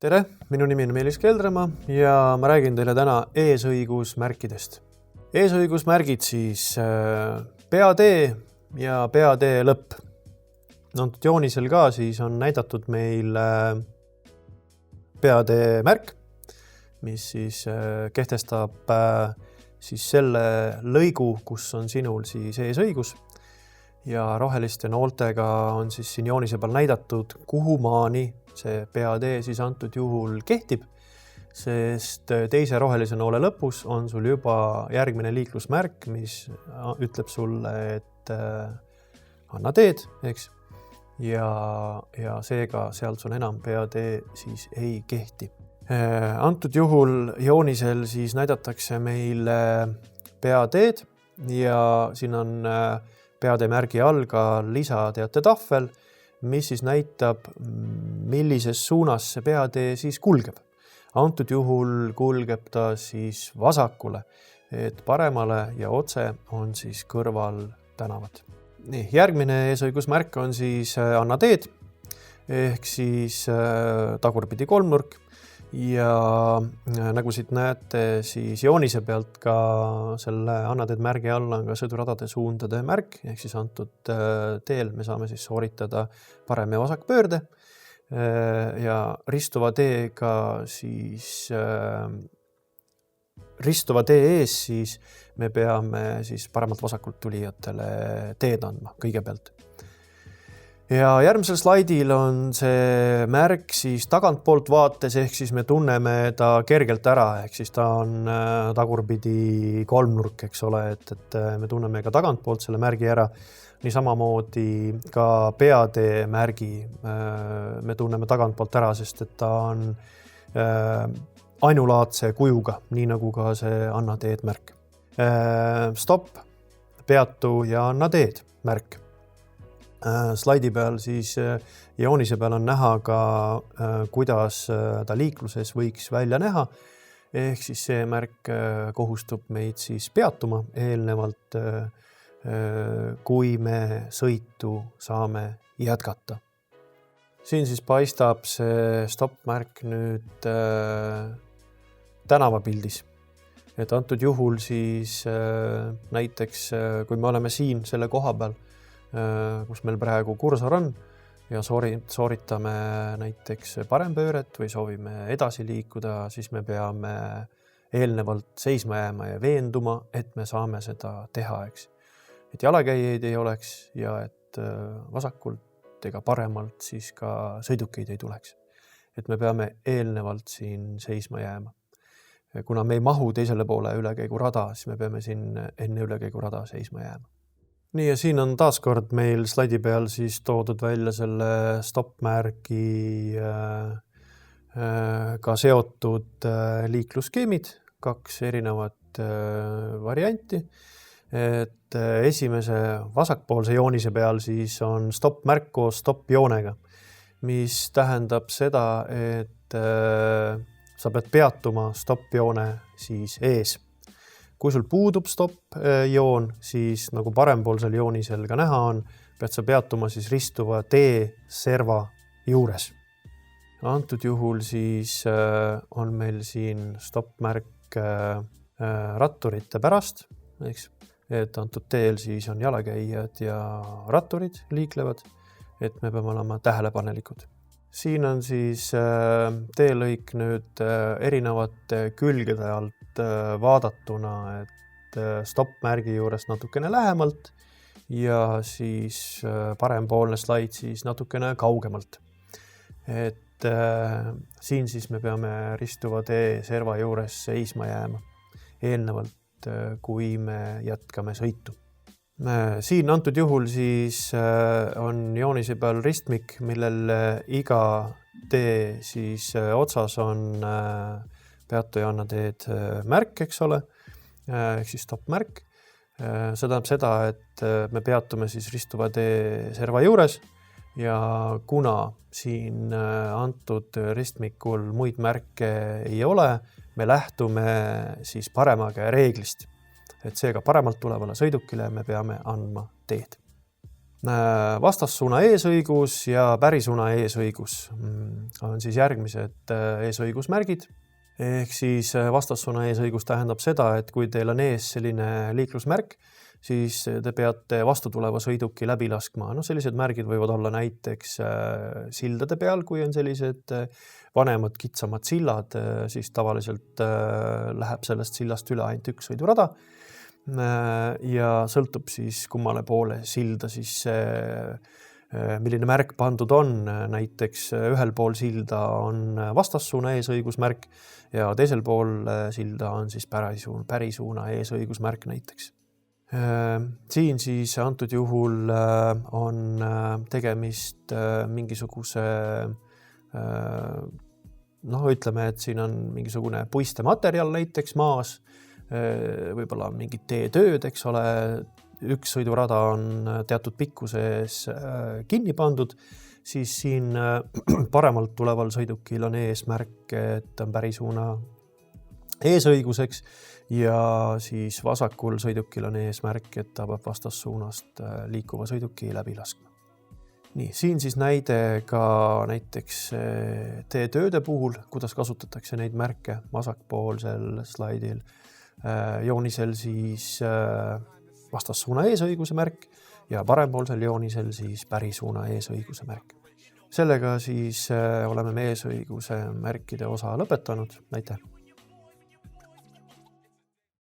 Tere, minu nimi on Meelis Keldremaa ja ma räägin teile täna eesõigusmärkidest. Eesõigusmärgid siis peatee ja peatee lõpp. Antud joonisel ka siis on näidatud meil peatee märk, mis siis kehtestab siis selle lõigu, kus on sinul siis eesõigus. Ja roheliste nooltega on siis siin joonise peal näidatud, kuhu maani see peatee siis antud juhul kehtib, sest teise rohelise noole lõpus on sul juba järgmine liiklusmärk, mis ütleb sulle, et anna teed, eks? Ja seega sealt sul enam peatee siis ei kehti. Antud juhul joonisel siis näidatakse meil peateed ja siin on peatee märgi all ka lisateate tahvel, mis siis näitab, millises suunas see peatee siis kulgeb. Antud juhul kulgeb ta siis vasakule, et paremale ja otse on siis kõrval tänavad. Nii, järgmine eesõigusmärk on siis anna teed, ehk siis tagurpidi kolmnurk. Ja nagu siit näete, siis joonise pealt ka selle anna teed märgi all on ka sõiduradade suundade märk, ehk siis antud teel me saame siis sooritada parem- ja vasakpöörde ja ristuva teega siis ristuva tee ees siis me peame siis paremalt vasakult tulijatele teed andma kõigepealt. Ja järgmisel slaidil on see märk siis tagantpoolt vaates, ehk siis me tunneme ta kergelt ära, ehk siis ta on tagurpidi kolmnurk, eks ole, et me tunneme ka tagantpoolt selle märgi ära. Nii samamoodi ka peatee märgi me tunneme tagantpoolt ära, sest et ta on ainulaadse kujuga, nii nagu ka see anna teed märk. Stopp, peatu ja anna teed märk. Slaidi peal siis joonise peal on näha ka, kuidas ta liikluses võiks välja näha. Ehk siis see märk kohustub meid siis peatuma eelnevalt, kui me sõitu saame jätkata. Siin siis paistab see stopp-märk nüüd tänavapildis. Et antud juhul siis näiteks, kui me oleme siin selle koha peal, kus meil praegu kursor on ja sooritame näiteks parempööret või soovime edasi liikuda, siis me peame eelnevalt seisma jääma ja veenduma, et me saame seda teha, eks. Et jalakäijaid ei oleks ja et vasakult ega paremalt siis ka sõidukeid ei tuleks. Et me peame eelnevalt siin seisma jääma. Kuna me ei mahu teisele poole ülekäigurada, siis me peame siin enne ülekäigurada seisma jääma. Nii ja siin on taaskord meil slaidi peal siis toodud välja selle stopp-märgi ka seotud liiklusskeemid, 2 erinevat varianti. Et esimese vasakpoolse joonise peal siis on stopp-märk koos stopp-joonega, mis tähendab seda, et sa pead peatuma stopp-joone siis ees. Kui sul puudub stopp-joon, siis nagu parempoolsel joonisel ka näha on, pead sa peatuma siis ristuva tee serva juures. Antud juhul siis on meil siin stopp-märk ratturite pärast, eks? Et antud teel siis on jalakäijad ja ratturid liiklevad, et me peame olema tähelepanelikud. Siin on siis teelõik nüüd erinevate külgede alt vaadatuna, et stopp-märgi juures natukene lähemalt ja siis parempoolne slaid siis natukene kaugemalt. Et siin siis me peame ristuva tee serva juures seisma jääma eelnevalt, kui me jätkame sõitu. Siin antud juhul siis on joonise peal ristmik, millel iga tee siis otsas on peatu ja anna teed märk, eks ole, ehk siis stopp-märk. See tähendab seda, et me peatume siis ristuva tee serva juures ja kuna siin antud ristmikul muid märke ei ole, me lähtume siis parema käe reeglist. Et seega paremalt tulevale sõidukile me peame andma teed. Vastassuuna eesõigus ja pärisuuna eesõigus on siis järgmised eesõigusmärgid. Ehk siis vastassuuna eesõigus tähendab seda, et kui teil on ees selline liiklusmärk, siis te peate vastutuleva sõiduki läbi laskma. Sellised märgid võivad olla näiteks sildade peal, kui on sellised vanemad kitsamad sillad, siis tavaliselt läheb sellest sillast üle ainult üks sõidurada. Ja sõltub siis kummale poole silda siis milline märk pandud on. Näiteks ühel pool silda on vastassuuna eesõigusmärk ja teisel pool silda on siis pärisuuna eesõigusmärk näiteks. Siin siis antud juhul on tegemist mingisuguse, ütleme, et siin on mingisugune puiste materjal näiteks maas, võib-olla mingid teetööd, eks ole, üks sõidurada on teatud pikkuses kinni pandud, siis siin paremalt tuleval sõidukil on eesmärk, et on pärisuuna eesõiguseks ja siis vasakul sõidukil on eesmärk, et ta peab vastassuunast liikuva sõiduki läbi laskma. Nii, siin siis näide ka näiteks teetööde puhul, kuidas kasutatakse neid märke vasakpoolsel slaidil. Joonisel siis vastassuuna eesõiguse märk ja parempoolsel joonisel siis pärisuuna eesõiguse märk. Sellega siis oleme me eesõiguse märkide osa lõpetanud. Aitäh!